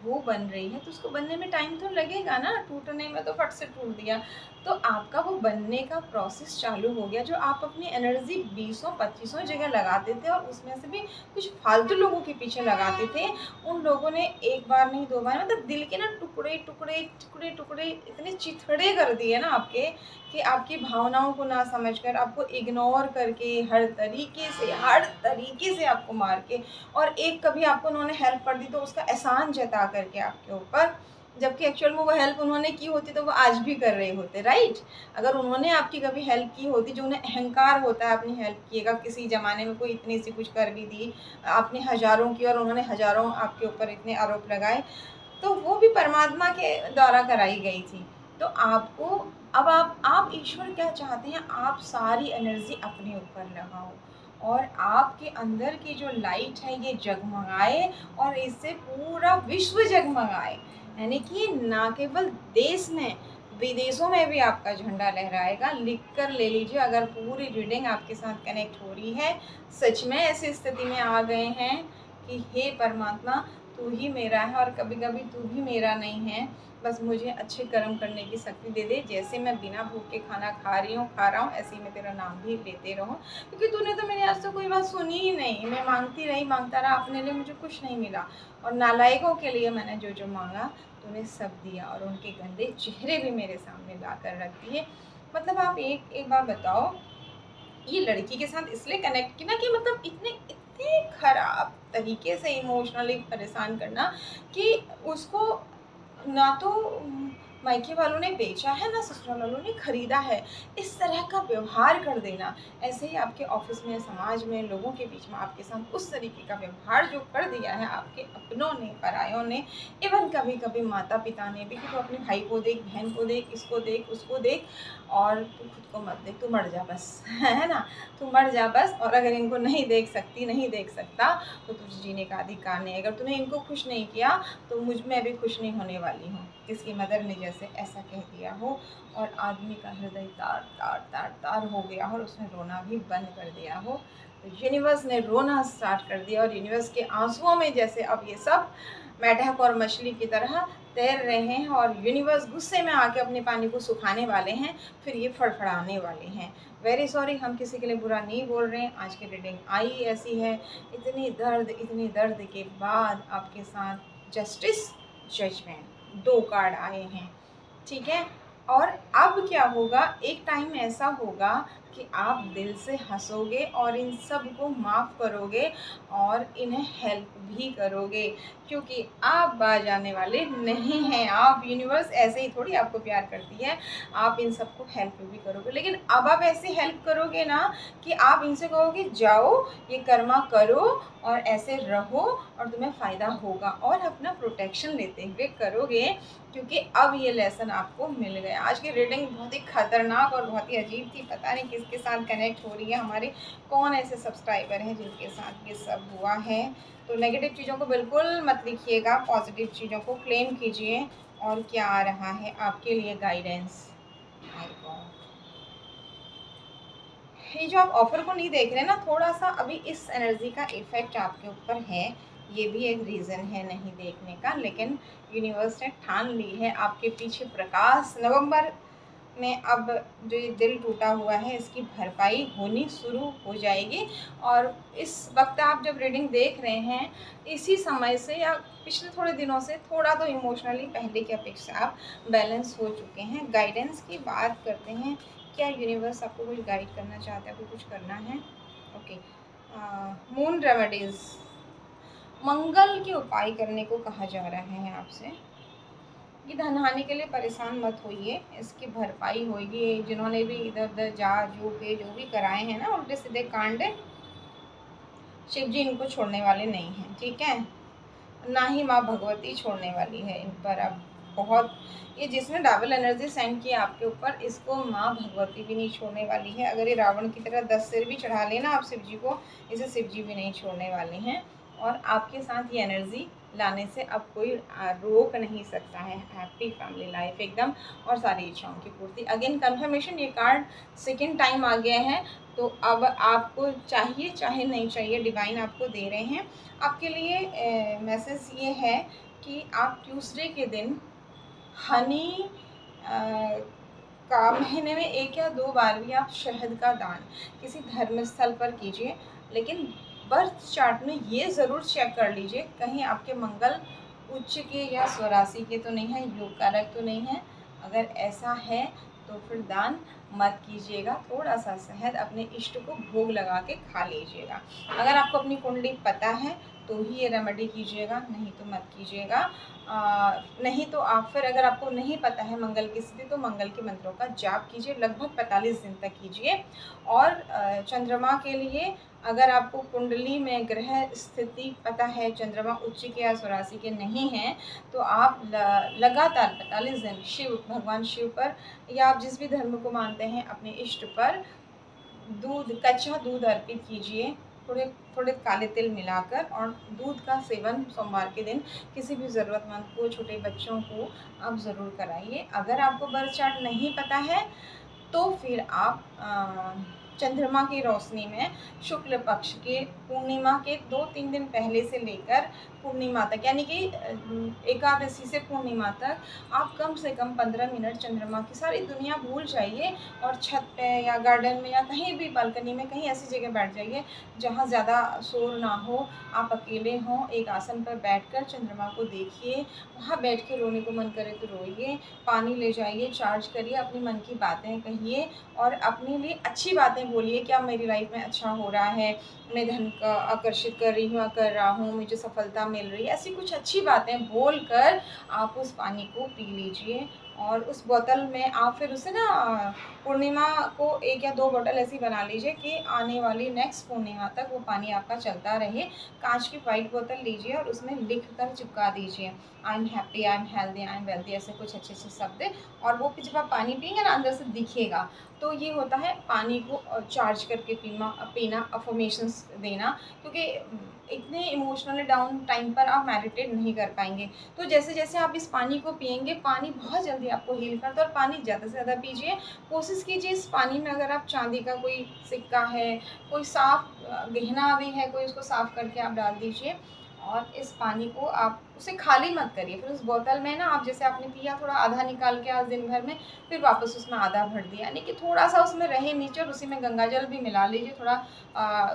A: वो बन रही है, तो उसको बनने में टाइम तो लगेगा ना, टूटने में तो फट से टूट दिया। तो आपका वो बनने का प्रोसेस चालू हो गया, जो आप अपनी एनर्जी 20 25 जगह लगाते थे और उसमें से भी कुछ फालतू लोगों के पीछे लगाते थे, उन लोगों ने एक बार नहीं 2 बार, मतलब दिल के ना टुकड़े टुकड़े टुकड़े टुकड़े इतने चिथड़े कर दिए ना आपके, कि आपकी भावनाओं को ना समझकर, आपको इग्नोर करके, हर तरीके से आपको मार के, और एक कभी आपको उन्होंने हेल्प कर दी तो उसका एहसान जता करके आपके ऊपर, जबकि एक्चुअल में वो हेल्प उन्होंने की होती तो वो आज भी कर रहे होते, राइट? अगर उन्होंने आपकी कभी हेल्प की होती, जो उन्हें अहंकार होता है अपनी हेल्प की, अगर किसी ज़माने में कोई इतनी सी कुछ कर भी दी, आपने हज़ारों की और उन्होंने हज़ारों आपके ऊपर इतने आरोप लगाए, तो वो भी परमात्मा के द्वारा कराई गई थी। तो आपको, अब आप ईश्वर क्या चाहते हैं, आप सारी एनर्जी अपने ऊपर लगाओ और आपके अंदर की जो लाइट है ये जगमगाए, और इससे पूरा विश्व जगमगाए, यानी कि ना केवल देश में, विदेशों में भी आपका झंडा लहराएगा। लिख कर ले लीजिए, अगर पूरी रीडिंग आपके साथ कनेक्ट हो रही है, सच में ऐसी स्थिति में आ गए हैं कि हे परमात्मा तू ही मेरा है और कभी कभी तू भी मेरा नहीं है, बस मुझे अच्छे कर्म करने की शक्ति दे दे, जैसे मैं बिना भूख के खाना खा रहा हूँ, ऐसे ही मैं तेरा नाम भी लेते रहूँ, क्योंकि तूने तो मेरी आज तो कोई बात सुनी ही नहीं, मैं मांगती रही, मांगता रहा, अपने लिए मुझे कुछ नहीं मिला, और नालायकों के लिए मैंने जो जो मांगा तूने सब दिया, और उनके गंदे चेहरे भी मेरे सामने ला कर रख दिए। मतलब आप एक बार बताओ, ये लड़की के साथ इसलिए कनेक्ट की ना कि मतलब इतने इतने खराब तरीके से इमोशनली परेशान करना कि उसको ना तो मायके वालों ने बेचा है ना ससुराल वालों ने खरीदा है, इस तरह का व्यवहार कर देना। ऐसे ही आपके ऑफिस में, समाज में, लोगों के बीच में आपके साथ उस तरीके का व्यवहार जो कर दिया है आपके अपनों ने, परायों ने, इवन कभी कभी माता पिता ने भी, कि तू अपने भाई को देख, बहन को देख, इसको देख, उसको देख, और तू खुद को मत देख, तू मर जा बस है ना, तू मर जा बस। और अगर इनको नहीं देख सकती, नहीं देख सकता, तो तुझे जीने का अधिकार नहीं। अगर तूने इनको खुश नहीं किया तो मैं भी खुश नहीं होने वाली हूँ। किसकी मदर ने जैसे ऐसा कह दिया हो और आदमी का हृदय तार तार तार तार हो गया हो और उसने रोना भी बंद कर दिया हो, तो यूनिवर्स ने रोना स्टार्ट कर दिया। और यूनिवर्स के आंसुओं में जैसे अब ये सब मेढक और मछली की तरह तैर रहे हैं, और यूनिवर्स गुस्से में आके अपने पानी को सुखाने वाले हैं, फिर ये फड़फड़ाने वाले हैं। वेरी सॉरी, हम किसी के लिए बुरा नहीं बोल रहे हैं। आज की रीडिंग आई ऐसी है, इतनी दर्द के बाद आपके साथ जस्टिस, जजमेंट, 2 कार्ड आए हैं, ठीक है। और अब क्या होगा, एक टाइम ऐसा होगा कि आप दिल से हंसोगे और इन सब को माफ़ करोगे और इन्हें हेल्प भी करोगे, क्योंकि आप बाज आने वाले नहीं हैं। आप, यूनिवर्स ऐसे ही थोड़ी आपको प्यार करती है, आप इन सबको हेल्प भी करोगे। लेकिन अब आप ऐसे हेल्प करोगे ना कि आप इनसे कहोगे जाओ ये कर्मा करो और ऐसे रहो और तुम्हें फ़ायदा होगा, और अपना प्रोटेक्शन लेते हुए करोगे, क्योंकि अब ये लेसन आपको मिल गया। आज की रीडिंग बहुत ही खतरनाक और बहुत ही अजीब थी। पता नहीं किसके साथ कनेक्ट हो रही है हमारे, कौन ऐसे सब्सक्राइबर हैं जिनके साथ ये सब हुआ है। तो नेगेटिव चीज़ों को बिल्कुल मत लिखिएगा, पॉजिटिव चीज़ों को क्लेम कीजिए। और क्या आ रहा है आपके लिए गाइडेंस। ये जो आप ऑफर को नहीं देख रहे ना, थोड़ा सा अभी इस एनर्जी का इफेक्ट आपके ऊपर है, ये भी एक रीज़न है नहीं देखने का। लेकिन यूनिवर्स ने ठान ली है आपके पीछे प्रकाश। नवंबर में अब जो ये दिल टूटा हुआ है इसकी भरपाई होनी शुरू हो जाएगी। और इस वक्त आप जब रीडिंग देख रहे हैं, इसी समय से या पिछले थोड़े दिनों से थोड़ा तो इमोशनली पहले की अपेक्षा आप बैलेंस हो चुके हैं। गाइडेंस की बात करते हैं, क्या यूनिवर्स आपको कुछ गाइड करना चाहता है, आपको कुछ करना है। ओके, मून रेमेडीज़, मंगल के उपाय करने को कहा जा रहा है आपसे। ये धन हानि के लिए परेशान मत होइए, इसकी भरपाई होगी। जिन्होंने भी इधर उधर जा जो भी कराए हैं ना उल्टे सीधे कांड, शिव जी इनको छोड़ने वाले नहीं हैं, ठीक है, ना ही माँ भगवती छोड़ने वाली है इन पर। अब बहुत, ये जिसने डबल एनर्जी सेंड किया आपके ऊपर, इसको माँ भगवती भी नहीं छोड़ने वाली है। अगर ये रावण की तरह 10 सिर भी चढ़ा लेना आप शिव जी को, इसे शिव जी भी नहीं छोड़ने वाले हैं। और आपके साथ ये एनर्जी लाने से अब कोई रोक नहीं सकता है। हैप्पी फैमिली लाइफ एकदम, और सारी इच्छाओं की पूर्ति। अगेन कन्फर्मेशन, ये कार्ड सेकेंड टाइम आ गया है, तो अब आपको चाहिए चाहे नहीं चाहिए, डिवाइन आपको दे रहे हैं। आपके लिए मैसेज ये है कि आप ट्यूसडे के दिन हनी का महीने में 1 या 2 बार भी आप शहद का दान किसी धर्म स्थल पर कीजिए। लेकिन बर्थ चार्ट में ये ज़रूर चेक कर लीजिए कहीं आपके मंगल उच्च के या स्वराशि के तो नहीं है, योग कारक तो नहीं है। अगर ऐसा है तो फिर दान मत कीजिएगा। थोड़ा सा शहद अपने इष्ट को भोग लगा के खा लीजिएगा। अगर आपको अपनी कुंडली पता है तो ही ये रेमेडी कीजिएगा, नहीं तो मत कीजिएगा। नहीं तो आप फिर, अगर आपको नहीं पता है मंगल की स्थिति, तो मंगल के मंत्रों का जाप कीजिए, लगभग 45 दिन तक कीजिए। और चंद्रमा के लिए, अगर आपको कुंडली में ग्रह स्थिति पता है, चंद्रमा उच्च के या स्वराशि के नहीं हैं, तो आप लगातार 45 दिन शिव, भगवान शिव पर, या आप जिस भी धर्म को मानते हैं अपने इष्ट पर, कच्चा दूध अर्पित कीजिए, थोड़े थोड़े काले तिल मिलाकर। और दूध का सेवन सोमवार के दिन किसी भी ज़रूरतमंद को, छोटे बच्चों को आप ज़रूर कराइए। अगर आपको बर्थ चार्ट नहीं पता है तो फिर आप चंद्रमा की रोशनी में शुक्ल पक्ष के पूर्णिमा के 2-3 दिन पहले से लेकर पूर्णिमा तक, यानी कि एकादशी से पूर्णिमा तक, आप कम से कम 15 मिनट चंद्रमा की सारी दुनिया भूल जाइए और छत पे या गार्डन में या कहीं भी बालकनी में कहीं ऐसी जगह बैठ जाइए जहाँ ज़्यादा शोर ना हो, आप अकेले हों। एक आसन पर बैठकर चंद्रमा को देखिए, वहाँ बैठ के रोने को मन करे तो रोइए, पानी ले जाइए, चार्ज करिए, अपनी मन की बातें कहिए और अपने लिए अच्छी बातें बोलिए। क्या मेरी लाइफ में अच्छा हो रहा है, मैं धन का आकर्षित कर रही हूँ, कर रहा हूँ, मुझे सफलता मिल रही है, ऐसी कुछ अच्छी बातें बोलकर आप उस पानी को पी लीजिए और उस बोतल में आप फिर उसे ना पूर्णिमा को 1 या 2 बोतल ऐसी बना लीजिए कि आने वाली नेक्स्ट पूर्णिमा तक वो पानी आपका चलता रहे। काँच की व्हाइट बोतल लीजिए और उसमें लिख कर चिपका दीजिए, I am happy, I am healthy, I am wealthy, ऐसे कुछ अच्छे-अच्छे शब्द। और वो जब आप पानी पिएँगे ना अंदर से दिखेगा। तो ये होता है पानी को चार्ज करके पीना, अफ़र्मेशंस देना, क्योंकि इतने इमोशनली डाउन टाइम पर आप मेडिटेट नहीं कर पाएँगे। तो जैसे-जैसे आप इस पानी को पिएँगे, पानी बहुत जल्दी आपको हील करता है और पानी ज़्यादा से ज़्यादा पीजिए। कोशिश कीजिए इस पानी में अगर आप चांदी का कोई सिक्का है, कोई साफ़ गहना भी है कोई, उसको साफ़ करके आप डाल दीजिए और इस पानी को आप उसे खाली मत करिए। फिर उस बोतल में ना आप जैसे आपने पिया थोड़ा आधा निकाल के आज दिन भर में, फिर वापस उसमें आधा भर दिया, यानी कि थोड़ा-सा उसमें रहे नीचे और उसी में गंगा जल भी मिला लीजिए थोड़ा।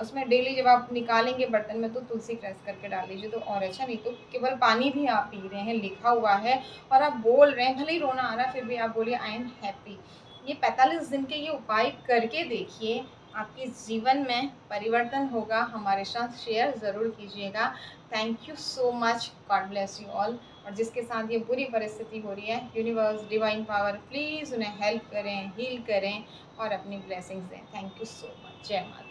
A: उसमें डेली जब आप निकालेंगे बर्तन में तो तुलसी क्रश करके डाल लीजिए तो और अच्छा। नहीं तो केवल पानी भी आप पी रहे हैं, लिखा हुआ है और आप बोल रहे हैं, भले ही रोना आ रहा है फिर भी आप बोलिए आई एम हैप्पी। ये 45 दिन के ये उपाय करके देखिए, आपके जीवन में परिवर्तन होगा। हमारे साथ शेयर ज़रूर कीजिएगा। Thank you so much, God bless you all. और जिसके साथ ये बुरी परिस्थिति हो रही है, यूनिवर्स, डिवाइन पावर, प्लीज़ उन्हें हेल्प करें, हील करें और अपनी ब्लेसिंग्स दें। Thank you so much. जय माता।